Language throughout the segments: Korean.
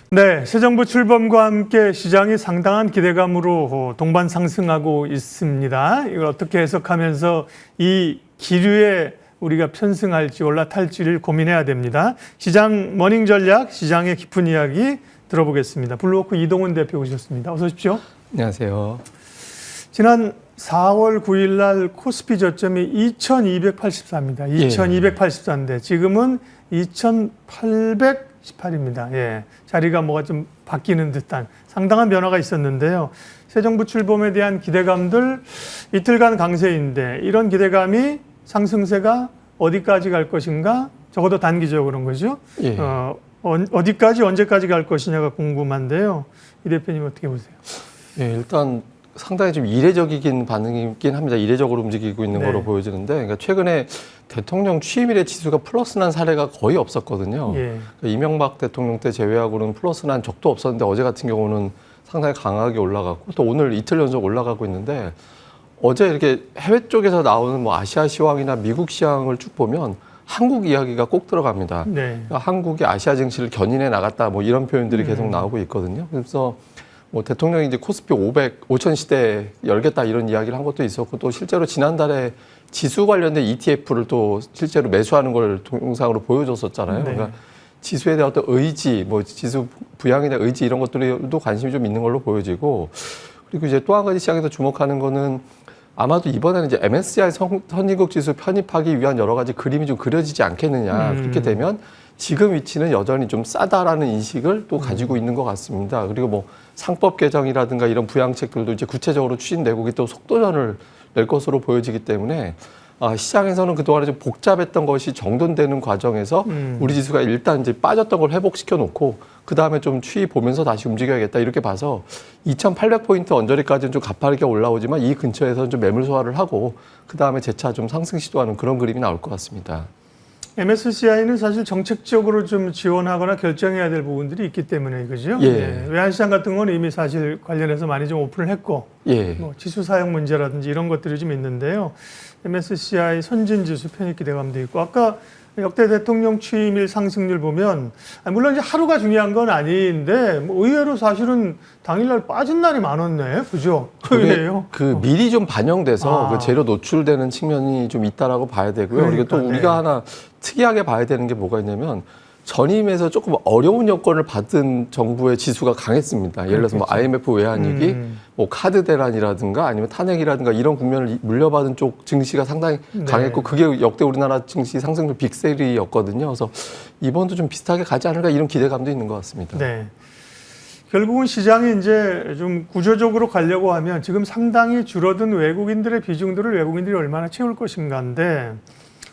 네, 새 정부 출범과 함께 시장이 상당한 기대감으로 동반 상승하고 있습니다. 이걸 어떻게 해석하면서 이 기류에 우리가 편승할지 올라탈지를 고민해야 됩니다. 시장 머닝 전략, 시장의 깊은 이야기 들어보겠습니다. 블루워크 이동훈 대표 오셨습니다. 어서 오십시오. 안녕하세요. 지난 4월 9일 날 코스피 저점이 2284입니다. 2284인데 지금은 2818입니다. 예. 자리가 뭐가 좀 바뀌는 듯한 상당한 변화가 있었는데요. 새 정부 출범에 대한 기대감들 이틀간 강세인데 이런 기대감이 상승세가 어디까지 갈 것인가? 적어도 단기적으로는 거죠. 예. 어디까지 언제까지 갈 것이냐가 궁금한데요. 이 대표님 어떻게 보세요? 예, 일단 상당히 좀 이례적이긴 반응이긴 합니다. 이례적으로 움직이고 있는 거로 보여지는데, 그러니까 최근에 대통령 취임일에 지수가 플러스 난 사례가 거의 없었거든요. 예. 그러니까 이명박 대통령 때 제외하고는 플러스 난 적도 없었는데 어제 같은 경우는 상당히 강하게 올라갔고 또 오늘 이틀 연속 올라가고 있는데, 어제 이렇게 해외 쪽에서 나오는 뭐 아시아 시황이나 미국 시황을 쭉 보면 한국 이야기가 꼭 들어갑니다. 네. 그러니까 한국이 아시아 증시를 견인해 나갔다 뭐 이런 표현들이 계속 나오고 있거든요. 그래서 뭐 대통령이 이제 코스피 5,000 시대 열겠다 이런 이야기를 한 것도 있었고, 또 실제로 지난달에 지수 관련된 ETF를 또 실제로 매수하는 걸 동영상으로 보여줬었잖아요. 네. 그러니까 지수에 대한 어떤 의지, 뭐 지수 부양에 대한 의지 이런 것들도 관심이 좀 있는 걸로 보여지고, 그리고 이제 또 한 가지 시장에서 주목하는 거는 아마도 이번에는 이제 MSCI 선진국 지수 편입하기 위한 여러 가지 그림이 좀 그려지지 않겠느냐. 그렇게 되면 지금 위치는 여전히 좀 싸다라는 인식을 또 가지고 있는 것 같습니다. 그리고 뭐 상법 개정이라든가 이런 부양책들도 이제 구체적으로 추진되고 그게 또 속도전을 낼 것으로 보여지기 때문에 시장에서는 그동안에 좀 복잡했던 것이 정돈되는 과정에서 우리 지수가 일단 이제 빠졌던 걸 회복시켜 놓고 그 다음에 좀 추이 보면서 다시 움직여야겠다 이렇게 봐서 2,800포인트 언저리까지는 좀 가파르게 올라오지만 이 근처에서는 좀 매물 소화를 하고 그 다음에 재차 좀 상승 시도하는 그런 그림이 나올 것 같습니다. MSCI는 사실 정책적으로 좀 지원하거나 결정해야 될 부분들이 있기 때문에 그죠? 예. 외환시장 같은 건 이미 사실 관련해서 많이 좀 오픈을 했고, 예. 뭐 지수 사용 문제라든지 이런 것들이 좀 있는데요. MSCI 선진지수 편입 기대감도 있고, 아까 역대 대통령 취임일 상승률 보면 물론 이제 하루가 중요한 건 아닌데 뭐 의외로 사실은 당일날 빠진 날이 많았네, 그죠? 의외예요. 그 미리 좀 반영돼서 그 재료 노출되는 측면이 좀 있다라고 봐야 되고요. 그리고 또 우리가 하나 특이하게 봐야 되는 게 뭐가 있냐면 전임에서 조금 어려운 여건을 받은 정부의 지수가 강했습니다. 예를 들어서 뭐 IMF 외환위기, 뭐 카드 대란이라든가 아니면 탄핵이라든가 이런 국면을 물려받은 쪽 증시가 상당히 강했고 그게 역대 우리나라 증시 상승률 빅3였거든요. 그래서 이번도 좀 비슷하게 가지 않을까 이런 기대감도 있는 것 같습니다. 네. 결국은 시장이 이제 좀 구조적으로 가려고 하면 지금 상당히 줄어든 외국인들의 비중들을 외국인들이 얼마나 채울 것인가인데,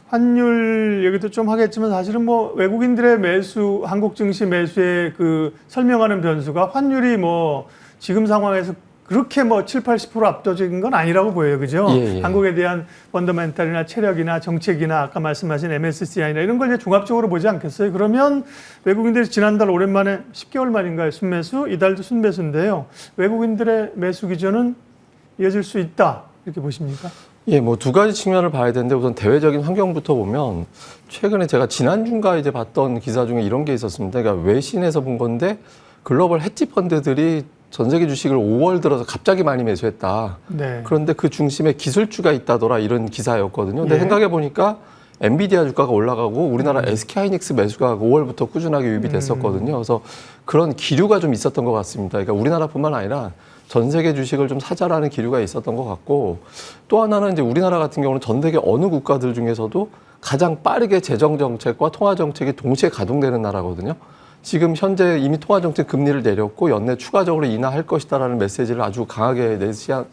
환율 얘기도 좀 하겠지만 사실은 뭐 외국인들의 매수, 한국 증시 매수의 그 설명하는 변수가 환율이 뭐 지금 상황에서 그렇게 뭐 7, 80% 압도적인 건 아니라고 보여요. 그죠? 예. 한국에 대한 펀더멘탈이나 체력이나 정책이나 아까 말씀하신 MSCI나 이런 걸 이제 종합적으로 보지 않겠어요? 그러면 외국인들이 지난달 오랜만에 10개월 만인가요? 순매수, 이달도 순매수인데요. 외국인들의 매수 기조는 이어질 수 있다. 이렇게 보십니까? 예, 뭐 두 가지 측면을 봐야 되는데 우선 대외적인 환경부터 보면 최근에 제가 지난주인가 이제 봤던 기사 중에 이런 게 있었습니다. 그러니까 외신에서 본 건데 글로벌 헤지 펀드들이 전 세계 주식을 5월 들어서 갑자기 많이 매수했다. 네. 그런데 그 중심에 기술주가 있다더라 이런 기사였거든요. 근데 생각해 보니까 엔비디아 주가가 올라가고 우리나라 SK하이닉스 매수가 5월부터 꾸준하게 유입이 됐었거든요. 그래서 그런 기류가 좀 있었던 것 같습니다. 그러니까 우리나라뿐만 아니라 전 세계 주식을 좀 사자라는 기류가 있었던 것 같고, 또 하나는 이제 우리나라 같은 경우는 전 세계 어느 국가들 중에서도 가장 빠르게 재정 정책과 통화 정책이 동시에 가동되는 나라거든요. 지금 현재 이미 통화 정책 금리를 내렸고 연내 추가적으로 인하할 것이다라는 메시지를 아주 강하게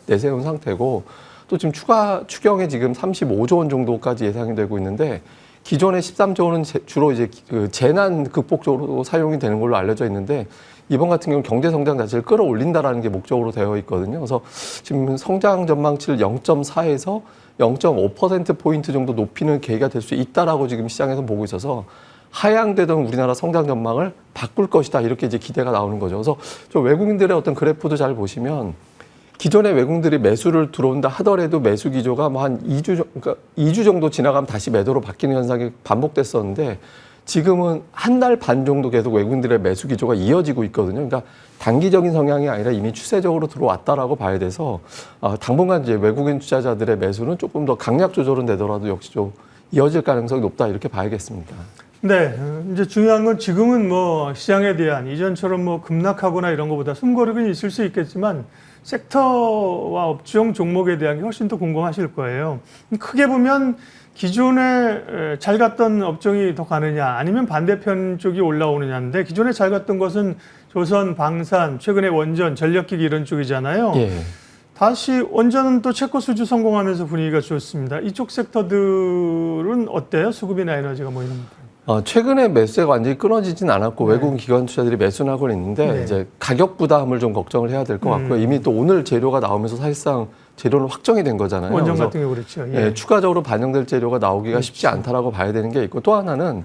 내세운 상태고, 또 지금 추가 추경에 지금 35조 원 정도까지 예상이 되고 있는데 기존의 13조 원은 주로 이제 그 재난 극복 쪽으로 사용이 되는 걸로 알려져 있는데 이번 같은 경우는 경제 성장 자체를 끌어올린다라는 게 목적으로 되어 있거든요. 그래서 지금 성장 전망치를 0.4에서 0.5%포인트 정도 높이는 계기가 될 수 있다라고 지금 시장에서 보고 있어서 하향되던 우리나라 성장 전망을 바꿀 것이다. 이렇게 이제 기대가 나오는 거죠. 그래서 저 외국인들의 어떤 그래프도 잘 보시면 기존의 외국인들이 매수를 들어온다 하더라도 매수 기조가 뭐 한 2주 정도 지나가면 다시 매도로 바뀌는 현상이 반복됐었는데 지금은 한 달 반 정도 계속 외국인들의 매수 기조가 이어지고 있거든요. 그러니까 단기적인 성향이 아니라 이미 추세적으로 들어왔다라고 봐야 돼서 당분간 이제 외국인 투자자들의 매수는 조금 더 강약 조절은 되더라도 역시 좀 이어질 가능성이 높다 이렇게 봐야겠습니다. 네, 이제 중요한 건 지금은 뭐 시장에 대한 이전처럼 뭐 급락하거나 이런 것보다 숨고르긴 있을 수 있겠지만 섹터와 업종 종목에 대한 게 훨씬 더 궁금하실 거예요. 크게 보면 기존에 잘 갔던 업종이 더 가느냐 아니면 반대편 쪽이 올라오느냐인데 기존에 잘 갔던 것은 조선, 방산, 최근에 원전, 전력기기 이런 쪽이잖아요. 예. 다시 원전은 또 체코 수주 성공하면서 분위기가 좋습니다. 이쪽 섹터들은 어때요? 수급이나 에너지가 뭐 이런 것. 최근에 매수세가 완전히 끊어지진 않았고 네. 외국인 기관 투자들이 매수는 하고 있는데 네. 이제 가격 부담을 좀 걱정을 해야 될 것 같고요. 이미 또 오늘 재료가 나오면서 사실상 재료는 확정이 된 거잖아요. 원전 그래서 같은 경우 그렇죠. 예. 예, 추가적으로 반영될 재료가 나오기가 쉽지 않다라고 봐야 되는 게 있고 또 하나는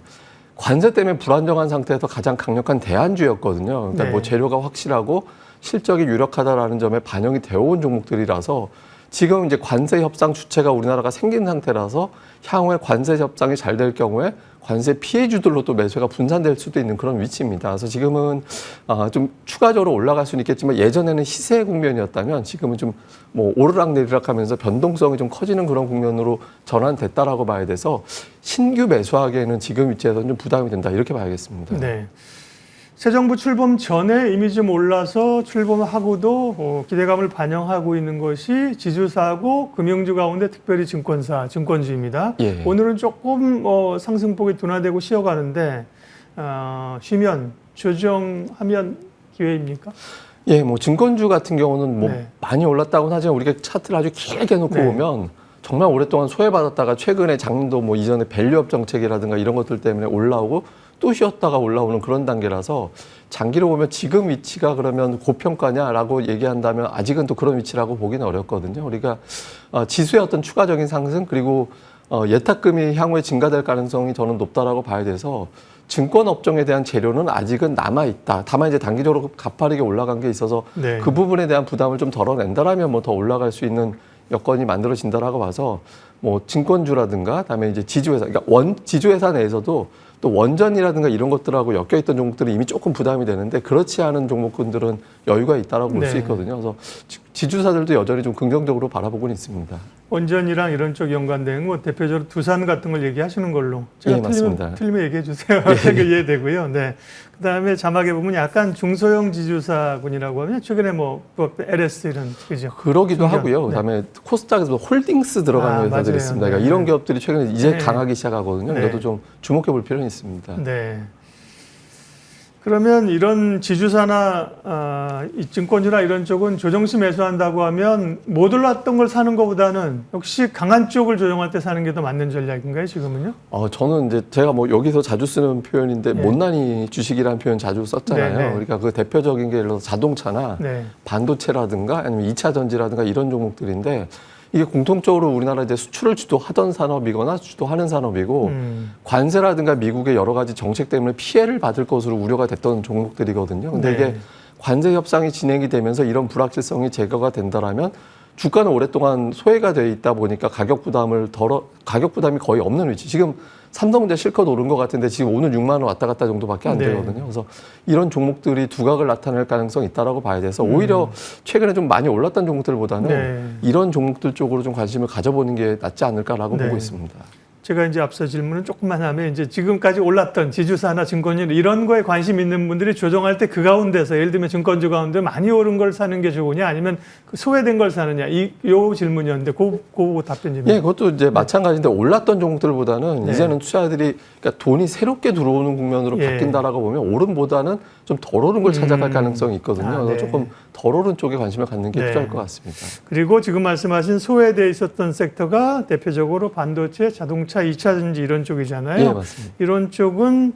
관세 때문에 불안정한 상태에서 가장 강력한 대안주였거든요. 그러니까 네. 뭐 재료가 확실하고 실적이 유력하다라는 점에 반영이 되어 온 종목들이라서 지금 이제 관세 협상 주체가 우리나라가 생긴 상태라서 향후에 관세 협상이 잘 될 경우에 관세 피해주들로 또 매수가 분산될 수도 있는 그런 위치입니다. 그래서 지금은 좀 추가적으로 올라갈 수는 있겠지만 예전에는 시세 국면이었다면 지금은 좀 뭐 오르락 내리락 하면서 변동성이 좀 커지는 그런 국면으로 전환됐다라고 봐야 돼서 신규 매수하기에는 지금 위치에서는 좀 부담이 된다 이렇게 봐야겠습니다. 네. 새 정부 출범 전에 이미 좀 올라서 출범하고도 기대감을 반영하고 있는 것이 지주사하고 금융주 가운데 특별히 증권사, 증권주입니다. 예. 오늘은 조금 상승폭이 둔화되고 쉬어가는데 쉬면 조정하면 기회입니까? 예, 뭐 증권주 같은 경우는 뭐 네. 많이 올랐다고는 하지만 우리가 차트를 아주 길게 놓고 네. 보면 정말 오랫동안 소외받았다가 최근에 작년도 뭐 이전에 밸류업 정책이라든가 이런 것들 때문에 올라오고 또 쉬었다가 올라오는 그런 단계라서 장기로 보면 지금 위치가 그러면 고평가냐라고 얘기한다면 아직은 또 그런 위치라고 보기는 어렵거든요. 우리가 지수의 어떤 추가적인 상승 그리고 예탁금이 향후에 증가될 가능성이 저는 높다라고 봐야 돼서 증권 업종에 대한 재료는 아직은 남아 있다. 다만 이제 단기적으로 가파르게 올라간 게 있어서 네. 그 부분에 대한 부담을 좀 덜어낸다라면 뭐 더 올라갈 수 있는 여건이 만들어진다라고 봐서 뭐 증권주라든가 그다음에 이제 지주회사 그러니까 지주회사 내에서도 또 원전이라든가 이런 것들하고 엮여있던 종목들은 이미 조금 부담이 되는데 그렇지 않은 종목군들은 여유가 있다라고 볼 수 네. 있거든요. 그래서 지주사들도 여전히 좀 긍정적으로 바라보고는 있습니다. 원전이랑 이런 쪽 연관된 뭐 대표적으로 두산 같은 걸 얘기하시는 걸로 제가 예, 맞습니다. 틀리면 얘기해 주세요. 이해되고요. 네. 그다음에 자막에 보면 약간 중소형 지주사군이라고 하면 최근에 뭐 LS 이런 그죠? 그러기도 중견. 하고요. 네. 그다음에 코스닥에서 홀딩스 들어가는 회사들이 맞아요. 있습니다. 그러니까 네. 이런 기업들이 최근에 이제 네. 강하기 시작하거든요. 네. 이것도 좀 주목해 볼 필요는 있습니다. 네. 그러면 이런 지주사나 이 증권주나 이런 쪽은 조정시 매수한다고 하면 못 올랐던 걸 사는 것보다는 역시 강한 쪽을 조정할 때 사는 게 더 맞는 전략인가요, 지금은요? 저는 이제 제가 뭐 여기서 자주 쓰는 표현인데 네. 못난이 주식이라는 표현 자주 썼잖아요. 네, 네. 그러니까 그 대표적인 게 예를 들어서 자동차나 네. 반도체라든가 아니면 2차 전지라든가 이런 종목들인데 이게 공통적으로 우리나라 이제 수출을 주도하던 산업이거나 주도하는 산업이고 관세라든가 미국의 여러 가지 정책 때문에 피해를 받을 것으로 우려가 됐던 종목들이거든요. 근데 네. 이게 관세 협상이 진행이 되면서 이런 불확실성이 제거가 된다라면 주가는 오랫동안 소외가 돼 있다 보니까 가격 부담이 거의 없는 위치. 지금 삼성전자 실컷 오른 것 같은데 지금 오늘 6만 원 왔다 갔다 정도밖에 안 네. 되거든요. 그래서 이런 종목들이 두각을 나타낼 가능성이 있다라고 봐야 돼서 오히려 최근에 좀 많이 올랐던 종목들보다는 네. 이런 종목들 쪽으로 좀 관심을 가져보는 게 낫지 않을까라고 네. 보고 있습니다. 제가 이제 앞서 질문을 조금만 하면 이제 지금까지 올랐던 지주사나 증권주 이런 거에 관심 있는 분들이 조정할 때 그 가운데서 예를 들면 증권주 가운데 많이 오른 걸 사는 게 좋으냐 아니면 그 소외된 걸 사느냐 요 질문이었는데 그 답변 좀. 예, 그것도 이제 마찬가지인데 올랐던 종목들보다는 네. 이제는 투자들이 그러니까 돈이 새롭게 들어오는 국면으로 예. 바뀐다라고 보면 오름보다는 좀 덜 오른 걸 찾아갈 가능성이 있거든요. 그래서 네. 조금 덜 오른 쪽에 관심을 갖는 게 네. 필요할 것 같습니다. 그리고 지금 말씀하신 소외돼 있었던 섹터가 대표적으로 반도체, 자동차, 2차 전지 이런 쪽이잖아요. 예, 맞습니다. 이런 쪽은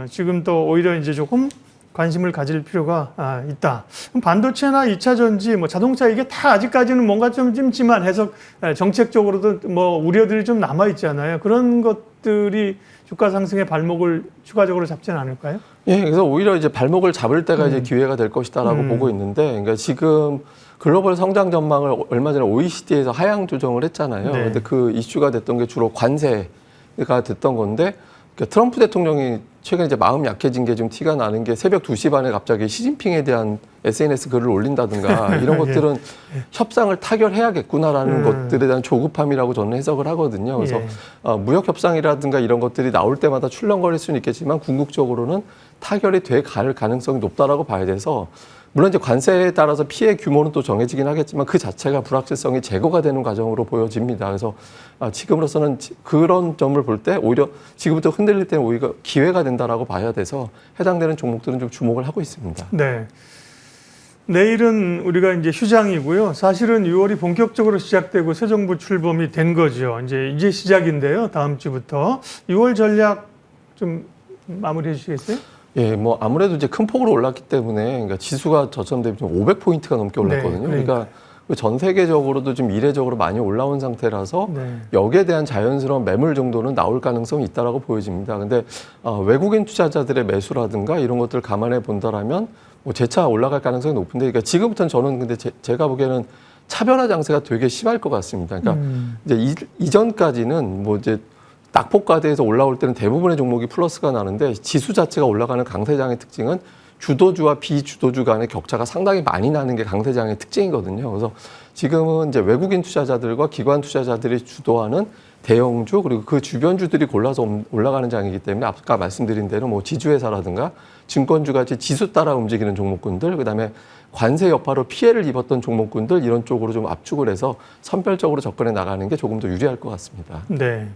지금 또 오히려 이제 조금 관심을 가질 필요가 있다. 그럼 반도체나 2차 전지, 뭐 자동차 이게 다 아직까지는 뭔가 좀 찜찜한 해석, 정책적으로도 뭐 우려들이 좀 남아 있잖아요. 그런 것들이 주가 상승의 발목을 추가적으로 잡지는 않을까요? 예, 그래서 오히려 이제 발목을 잡을 때가 이제 기회가 될 것이다라고 보고 있는데, 그러니까 지금 글로벌 성장 전망을 얼마 전에 OECD에서 하향 조정을 했잖아요. 네. 근데 그 이슈가 됐던 게 주로 관세가 됐던 건데, 그러니까 트럼프 대통령이 최근에 이제 마음 약해진 게 좀 티가 나는 게 새벽 2시 반에 갑자기 시진핑에 대한 SNS 글을 올린다든가 이런 것들은 협상을 타결해야겠구나라는 것들에 대한 조급함이라고 저는 해석을 하거든요. 그래서 무역 협상이라든가 이런 것들이 나올 때마다 출렁거릴 수는 있겠지만 궁극적으로는 타결이 돼 갈 가능성이 높다라고 봐야 돼서 물론 이제 관세에 따라서 피해 규모는 또 정해지긴 하겠지만 그 자체가 불확실성이 제거가 되는 과정으로 보여집니다. 그래서 지금으로서는 그런 점을 볼 때 오히려 지금부터 흔들릴 때는 오히려 기회가 된다라고 봐야 돼서 해당되는 종목들은 좀 주목을 하고 있습니다. 네. 내일은 우리가 이제 휴장이고요. 사실은 6월이 본격적으로 시작되고 새 정부 출범이 된 거죠. 이제 시작인데요. 다음 주부터 6월 전략 좀 마무리해 주시겠어요? 예, 뭐 아무래도 이제 큰 폭으로 올랐기 때문에 그러니까 지수가 저점 대비 좀 500포인트가 넘게 올랐거든요. 네, 그러니까 전 세계적으로도 좀 이례적으로 많이 올라온 상태라서 네. 여기에 대한 자연스러운 매물 정도는 나올 가능성이 있다라고 보여집니다. 근데 외국인 투자자들의 매수라든가 이런 것들을 감안해 본다라면 뭐 재차 올라갈 가능성이 높은데, 그러니까 지금부터는 저는 근데 제가 보기에는 차별화 장세가 되게 심할 것 같습니다. 그러니까 이제 이전까지는 뭐 이제 낙폭과대에서 올라올 때는 대부분의 종목이 플러스가 나는데 지수 자체가 올라가는 강세장의 특징은 주도주와 비주도주 간의 격차가 상당히 많이 나는 게 강세장의 특징이거든요. 그래서 지금은 이제 외국인 투자자들과 기관 투자자들이 주도하는 대형주 그리고 그 주변주들이 골라서 올라가는 장이기 때문에 아까 말씀드린 대로 뭐 지주회사라든가 증권주 같이 지수 따라 움직이는 종목군들, 그다음에 관세 여파로 피해를 입었던 종목군들 이런 쪽으로 좀 압축을 해서 선별적으로 접근해 나가는 게 조금 더 유리할 것 같습니다. 네.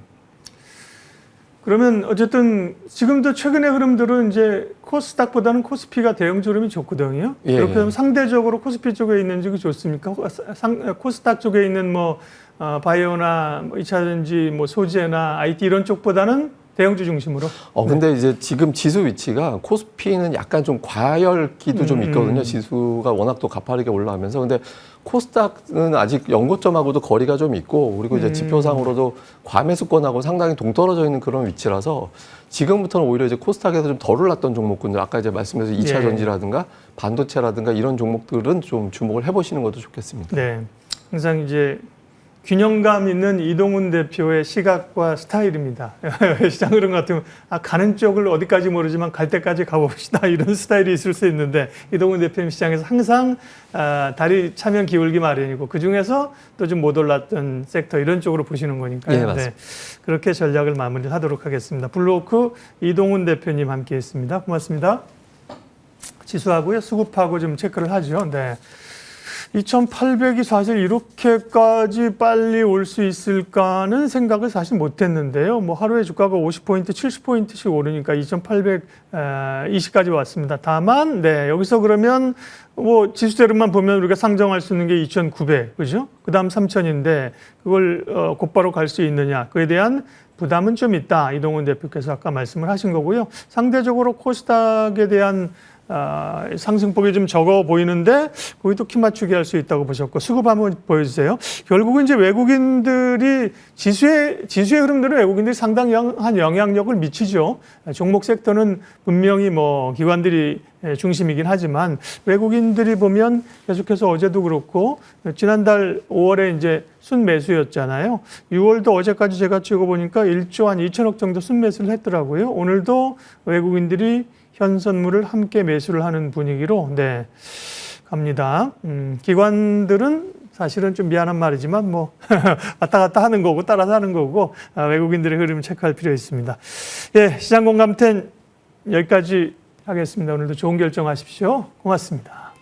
그러면 어쨌든 지금도 최근의 흐름들은 이제 코스닥보다는 코스피가 대형주 흐름이 좋거든요. 예. 이렇게 되면 상대적으로 코스피 쪽에 있는 쪽이 좋습니까? 코스닥 쪽에 있는 뭐 바이오나 뭐 2차전지, 뭐 소재나 IT 이런 쪽보다는 대형주 중심으로. 근데 이제 지금 지수 위치가 코스피는 약간 좀 과열기도 좀 있거든요. 지수가 워낙 또 가파르게 올라가면서. 근데 코스닥은 아직 연고점하고도 거리가 좀 있고, 그리고 이제 지표상으로도 과매수권하고 상당히 동떨어져 있는 그런 위치라서 지금부터는 오히려 이제 코스닥에서 좀 덜 올랐던 종목군들, 아까 이제 말씀드린 2차 전지라든가 반도체라든가 이런 종목들은 좀 주목을 해보시는 것도 좋겠습니다. 네. 항상 이제 균형감 있는 이동훈 대표의 시각과 스타일입니다. 시장 흐름 같으면 가는 쪽을 어디까지 모르지만 갈 때까지 가봅시다 이런 스타일이 있을 수 있는데 이동훈 대표님 시장에서 항상 다리 차면 기울기 마련이고 그중에서 또 좀 못 올랐던 섹터 이런 쪽으로 보시는 거니까요. 네, 맞습니다. 그렇게 전략을 마무리하도록 하겠습니다. 블루오크 이동훈 대표님 함께했습니다. 고맙습니다. 지수하고요 수급하고 좀 체크를 하죠. 네. 2,800이 사실 이렇게까지 빨리 올 수 있을까는 생각을 사실 못했는데요. 뭐 하루에 주가가 50포인트, 70포인트씩 오르니까 2,820까지 왔습니다. 다만, 네, 여기서 그러면 뭐 지수대로만 보면 우리가 상정할 수 있는 게 2,900, 그죠? 그 다음 3,000인데 그걸 곧바로 갈 수 있느냐. 그에 대한 부담은 좀 있다. 이동훈 대표께서 아까 말씀을 하신 거고요. 상대적으로 코스닥에 대한 상승폭이 좀 적어 보이는데 거기도 키 맞추기 할 수 있다고 보셨고 수급 한번 보여주세요. 결국은 이제 외국인들이 지수의 흐름들은 외국인들이 상당한 영향력을 미치죠. 종목 섹터는 분명히 뭐 기관들이 중심이긴 하지만 외국인들이 보면 계속해서 어제도 그렇고 지난달 5월에 이제 순매수였잖아요. 6월도 어제까지 제가 찍어보니까 1조 한 2천억 정도 순매수를 했더라고요. 오늘도 외국인들이 현선물을 함께 매수를 하는 분위기로 네 갑니다. 기관들은 사실은 좀 미안한 말이지만 뭐 왔다 갔다 하는 거고 따라서 하는 거고 외국인들의 흐름 체크할 필요 있습니다. 예, 시장공감10 여기까지 하겠습니다. 오늘도 좋은 결정하십시오. 고맙습니다.